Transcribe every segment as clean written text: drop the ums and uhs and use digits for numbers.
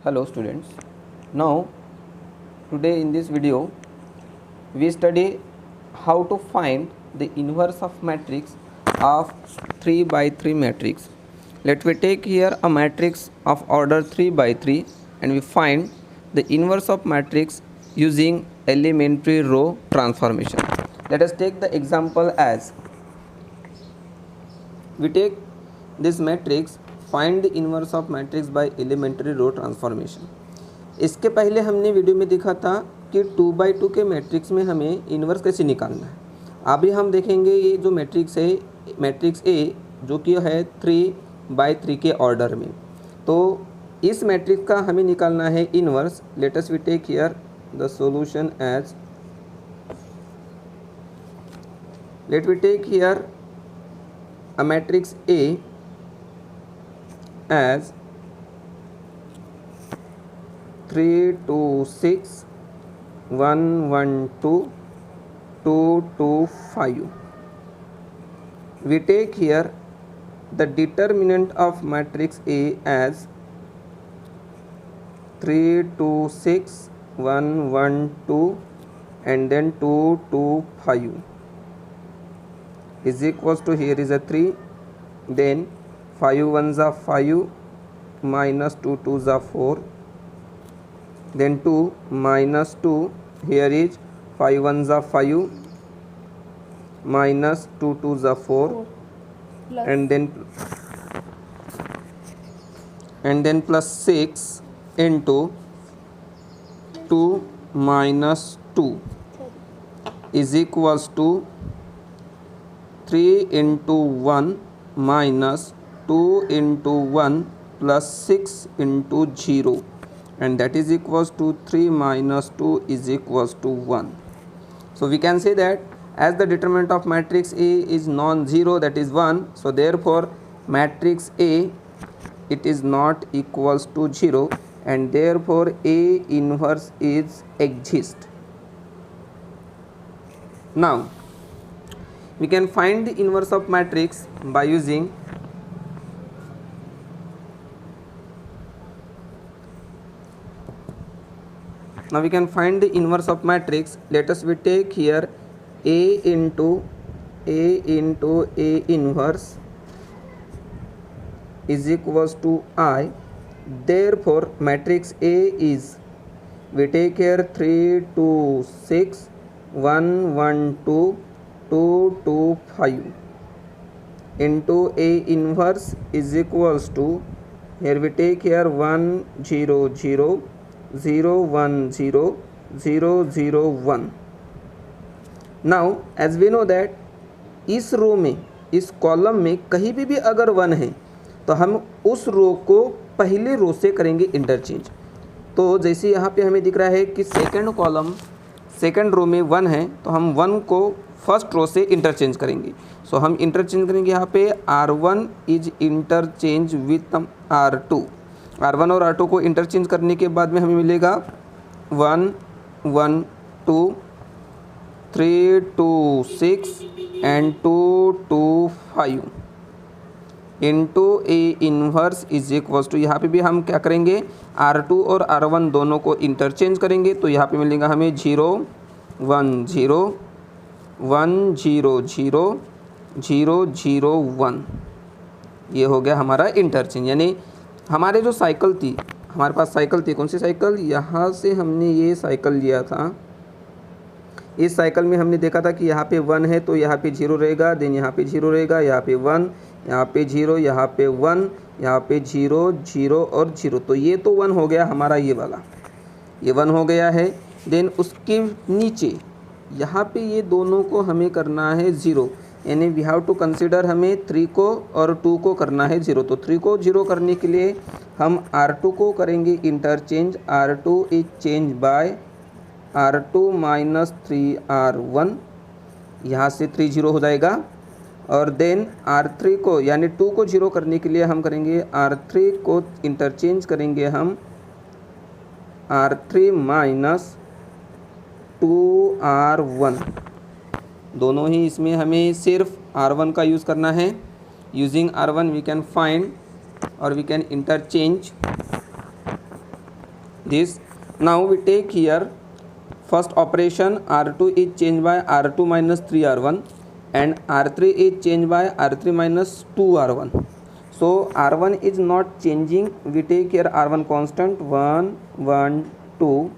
Hello students. Now today in this video we study how to find the inverse of matrix of 3 by 3 matrix. Let me take here a matrix of order 3 by 3 and we find the inverse of matrix using elementary row transformation. Let us take the example as we take this matrix find the inverse of matrix by elementary row transformation. इसके पहले हमने video में देखा था कि 2 by 2 के matrix में हमें इन्वर्स कैसे निकालना है। अभी हम देखेंगे ये जो मैट्रिक्स है मैट्रिक्स ए जो कि है 3 by 3 के ऑर्डर में, तो इस मैट्रिक्स का हमें निकालना है inverse. Let us we take here the solution as let we take here a matrix A as 3 2 6 1 1 2 2 2 5. We take here the determinant of matrix A as 3 2 6 1 1 2 and then 2 2 5 is equals to here is a 3, then 5 ones are 5 minus 2 twos are 4, then 2 minus 2 here is 5 ones are 5 minus 2 twos are 4 and then plus 6 into 2 minus 2 is equals to 3 into 1 minus 2 into 1 plus 6 into 0 and that is equals to 3 minus 2 is equals to 1. So we can say that as the determinant of matrix A is non-zero, that is 1, so therefore matrix A it is not equals to 0 and therefore A inverse is exist. Now we can find the inverse of matrix by using now we can find the inverse of matrix. Let us we take here A into A inverse is equals to I. Therefore matrix A is, we take here 3 2 6 1 1 2 2 2 5 into A inverse is equals to, here we take here 1 0 0 0 1 0 0 0 1. Now as we know that इस रो में इस column में कहीं भी अगर 1 है तो हम उस रो को पहले रो से करेंगे इंटरचेंज। तो जैसे यहाँ पे हमें दिख रहा है कि सेकंड कॉलम सेकंड रो में 1 है तो हम 1 को फर्स्ट रो से इंटरचेंज करेंगे। सो हम इंटरचेंज करेंगे यहाँ पे R1 is interchange with R2। R1 और R2 को इंटरचेंज करने के बाद में हमें मिलेगा 1 1 2 3 2 6 and 2 2 5 into A inverse is equals to, यहाँ पे भी हम क्या करेंगे R2 और R1 दोनों को इंटरचेंज करेंगे तो यहाँ पे मिलेगा हमें 0 1 0 1 0 0 0 0 1। ये हो गया हमारा इंटरचेंज। यानी हमारे जो साइकिल थी, हमारे पास साइकिल थी, कौन सी साइकिल, यहाँ से हमने ये साइकिल लिया था। इस साइकिल में हमने देखा था कि यहाँ पे 1 है तो यहाँ पे 0 रहेगा, देन यहाँ पे 0 रहेगा, यहाँ पे 1, यहाँ पे 0, यहाँ पे 1, यहाँ पे 0 0 और 0। तो ये तो 1 हो गया हमारा, ये वाला ये 1 हो गया है। देन उसके नीचे यहाँ पे ये दोनों को हमें करना है 0, यानी वी हैव टू कंसिडर हमें 3 को और 2 को करना है 0। तो 3 को 0 करने के लिए हम R2 को करेंगे interchange, R2 is change bye R2 minus 3R1, यहाँ से 3 0 हो जाएगा। और देन R3 को यानी 2 को 0 करने के लिए हम करेंगे R3 को इंटरचेंज करेंगे हम R3 माइनस 2R1। दोनों ही इसमें हमें सिर्फ R1 का यूज़ करना है। Using R1 we can find और we can interchange this. Now we take here first operation, R2 is changed by R2 minus 3R1 and R3 is changed by R3 minus 2R1. So R1 is not changing, we take here R1 constant 1 1 2,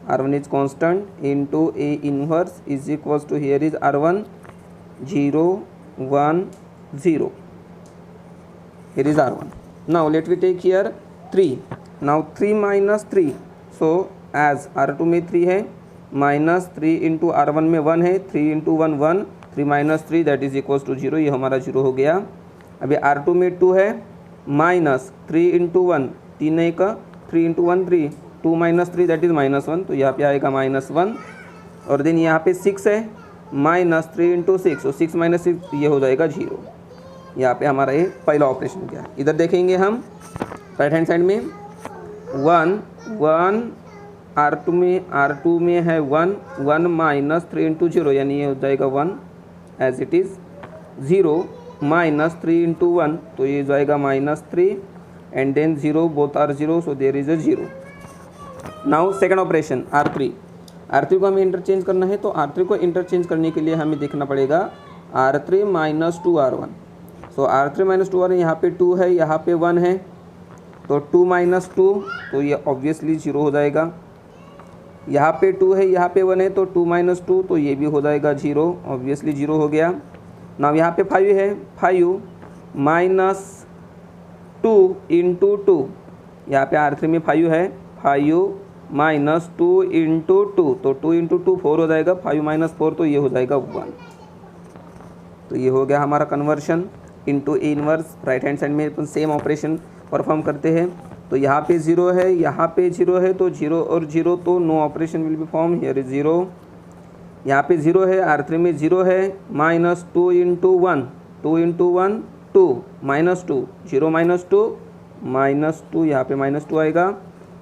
R1 is constant into A inverse is equals to, here is R1 0 1 0, here is R1. Now let me take here 3. Now 3 minus 3, so as R2 में 3 है minus 3 into R1 में 1 है, 3 into 1 1, 3 minus 3 that is equals to 0, ये हमारा 0 हो गया। अभी R2 में 2 है माइनस 3 इंटू 1, 3 नहीं का 3 into 1 3, 2 minus 3 that is minus 1, तो यहाँ पे आएगा माइनस 1। और देन यहाँ पे 6 है माइनस 3 इंटू 6, तो 6 माइनस 6 ये हो जाएगा 0। यहाँ पे हमारा ये पहला ऑपरेशन किया। इधर देखेंगे हम राइट हैंड साइड में 1 1, R2 में है 1 1 माइनस 3 इंटू 0, यानी ये हो जाएगा 1 as it is, 0 minus 3 into 1, तो ये जाएगा minus 3 and then 0 both are 0, so there is a 0। Now second operation R3 को हमें इंटरचेंज करना है, तो R3 को इंटरचेंज करने के लिए हमें देखना पड़ेगा R3 माइनस 2R1। सो R3 माइनस 2R1, यहाँ पे 2 है यहाँ पे 1 है, तो 2 माइनस 2, तो ये ऑब्वियसली 0 हो जाएगा। यहाँ पे 2 है यहाँ पे 1 है, तो 2 माइनस 2, तो ये भी हो जाएगा 0, ऑब्वियसली 0 हो गया। ना यहाँ पे 5 है, 5 माइनस 2 इंटू 2, यहाँ पे R3 में 5 है, 5 माइनस 2 इंटू 2, तो 2 इंटू 2 4 हो जाएगा, 5 माइनस 4, तो ये हो जाएगा 1। तो ये हो गया हमारा conversion into A inverse. Right hand side में अपन सेम ऑपरेशन परफॉर्म करते हैं, तो यहाँ पे 0 है यहाँ पे 0 है, तो 0 और 0, तो no operation will be form, here is 0। यहाँ पे 0 है, R3 में 0 है, minus 2 into 1, 2 into 1 2, minus 2, 0 minus 2 minus 2, यहाँ पे माइनस 2 आएगा,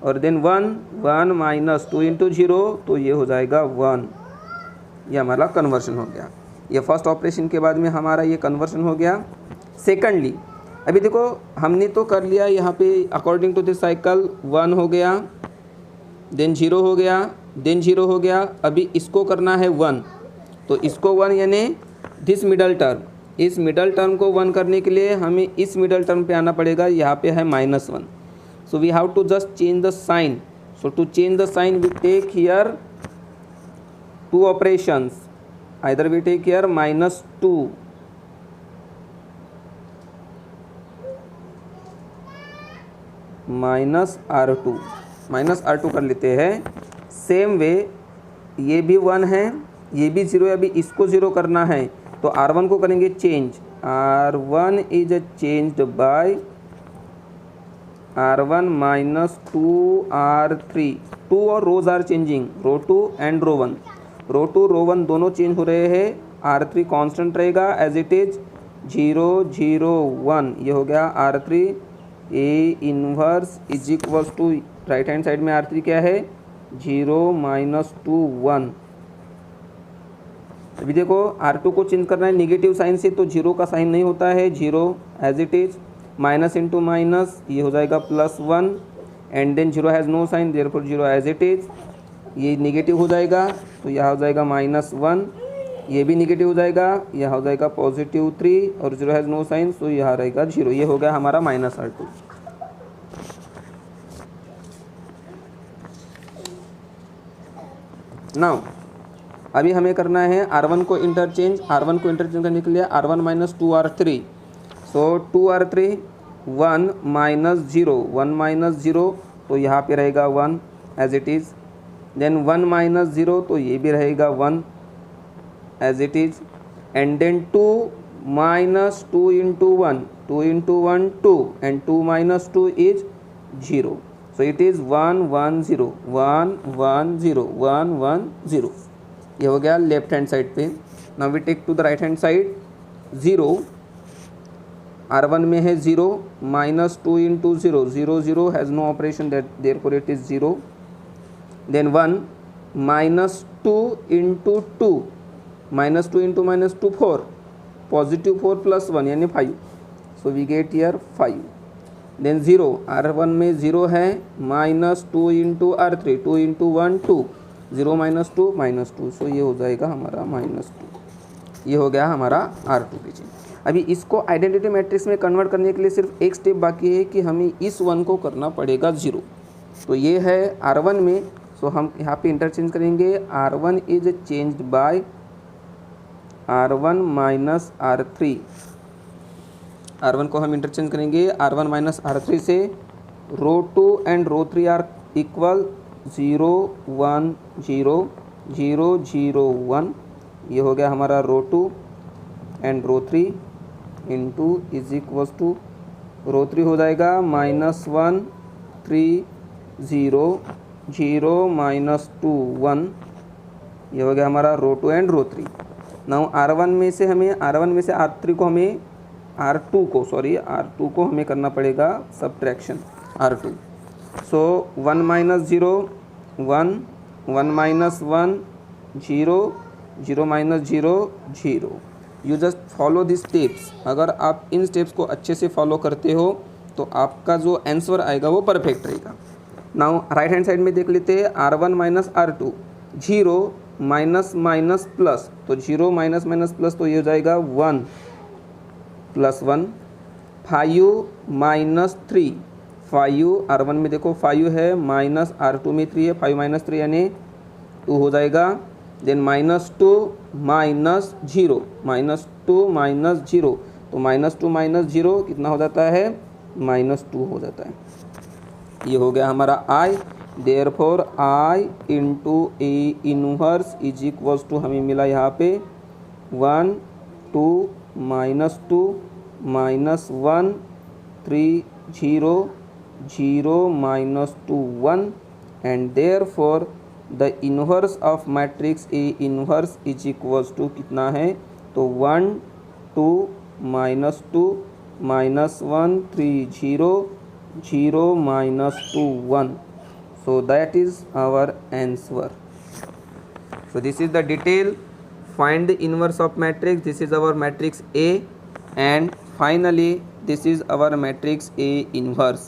और देन 1 1 माइनस 2 इंटू 0, तो ये हो जाएगा 1। ये हमारा कन्वर्शन हो गया। ये फर्स्ट ऑपरेशन के बाद में हमारा ये कन्वर्शन हो गया। सेकेंडली अभी देखो हमने तो कर लिया यहाँ पे अकॉर्डिंग टू दिस साइकिल, 1 हो गया, देन 0 हो गया, देन 0 हो गया। अभी इसको करना है 1, तो इसको 1 यानी दिस मिडल टर्म, इस मिडल टर्म को 1 करने के लिए हमें इस मिडल टर्म पे आना पड़ेगा, यहाँ पे है -1, so we have to just change the sign. So to change the sign we take here 2 operations, either we take here -2 minus R2 कर लेते हैं। सेम वे ये भी 1 है ये भी 0 है, अभी इसको 0 करना है, तो R1 को करेंगे change, R1 is changed by R1 minus 2R3, 2 और रोज आर चेंजिंग, रो 2 एंड रो 1, रो 2 रो 1 दोनों चेंज हो रहे हैं। R3 कांस्टेंट रहेगा एज इट इज 0 0 1, ये हो गया R3 A inverse is equals to, right hand side में R3 क्या है 0 माइनस 2 1। अभी देखो R2 को चेंज करना है नेगेटिव साइन से, तो 0 का साइन नहीं होता है, 0 as it is, minus into minus ये हो जाएगा +1 and then 0 has no sign, therefore 0 as it is, ये नेगेटिव हो जाएगा, तो यहाँ हो जाएगा -1, ये भी नेगेटिव हो जाएगा, यहाँ हो जाएगा +3 और 0 हैज़ नो साइन, सो यहाँ रहेगा 0। ये हो गया हमारा -R2। नाउ अभी हमें करना है R1 को इंटरचेंज, R1 को इंटरचेंज करने के लिए R1 माइनस 2R3, सो 2R3 1 माइनस 0, 1 माइनस 0, तो यहाँ पे रहेगा 1 as it is, then 1 minus 0, तो ये भी रहेगा 1 as it is, and then 2 minus 2 into 1, 2 into 1 2, and 2 minus 2 is 0, so it is 1 1 0 1 1 0 1 1 0। ये हो गया लेफ्ट हैंड साइड पे। Now we take to the right hand side, 0 R1 में है 0, minus 2 into 0, 0 0 has no operation, therefore it is 0, then 1 minus 2 into 2, minus 2 into minus 2 4, +4 + 1 यानी 5, so we get here 5। Then 0, R1 में 0 है, minus 2 into R3, 2 into 1 2, 0 minus 2 minus 2, सो ये हो जाएगा हमारा -2। ये हो गया हमारा R2 की चीज़। अभी इसको आइडेंटिटी मैट्रिक्स में कन्वर्ट करने के लिए सिर्फ एक स्टेप बाकी है कि हमें इस 1 को करना पड़ेगा 0। तो ये है R1 में, सो हम यहाँ पे इंटरचेंज करेंगे, R1 is changed by R1 minus R3। R1 को हम इंटरचेंज करेंगे R1 माइनस R3 से, रो 2 एंड रो 3 आर इक्वल 0 1 0 0 0 1। ये हो गया हमारा row 2 and row 3 into is equals to, row 3 हो जाएगा -1 3 0 0 -2 1। ये हो गया हमारा row 2 and row 3। Now R1 में से R3 को हमें R2 को हमें करना पड़ेगा subtraction R2। So 1 minus 0 1, 1 minus 1 0, 0 minus 0 0। You just follow this steps. अगर आप इन स्टेप्स को अच्छे से फॉलो करते हो तो आपका जो आंसर आएगा वो परफेक्ट रहेगा। नाउ राइट हैंड साइड में देख लेते हैं, R1 minus R2, 0 minus minus plus, तो 0 माइनस माइनस प्लस, तो ये हो जाएगा 1 प्लस 1। 5 माइनस 3, 5 R1 में देखो 5 है, माइनस R2 में 3 है, 5 माइनस 3 यानी 2 हो जाएगा। देन -2 माइनस 0, -2 माइनस 0, तो -2 माइनस 0 कितना हो जाता है, -2 हो जाता है। ये हो गया हमारा I। Therefore I into A inverse is equals to, हमें मिला यहाँ पे 1 2 -2 -1 3 0 0 -2 1 and therefore the inverse of matrix A inverse is equals to कितना है, तो 1 2 -2 -1 3 0 0 -2 1। So that is our answer. So this is the detail. Find the inverse of matrix. This is our matrix A, and finally this is our matrix A inverse.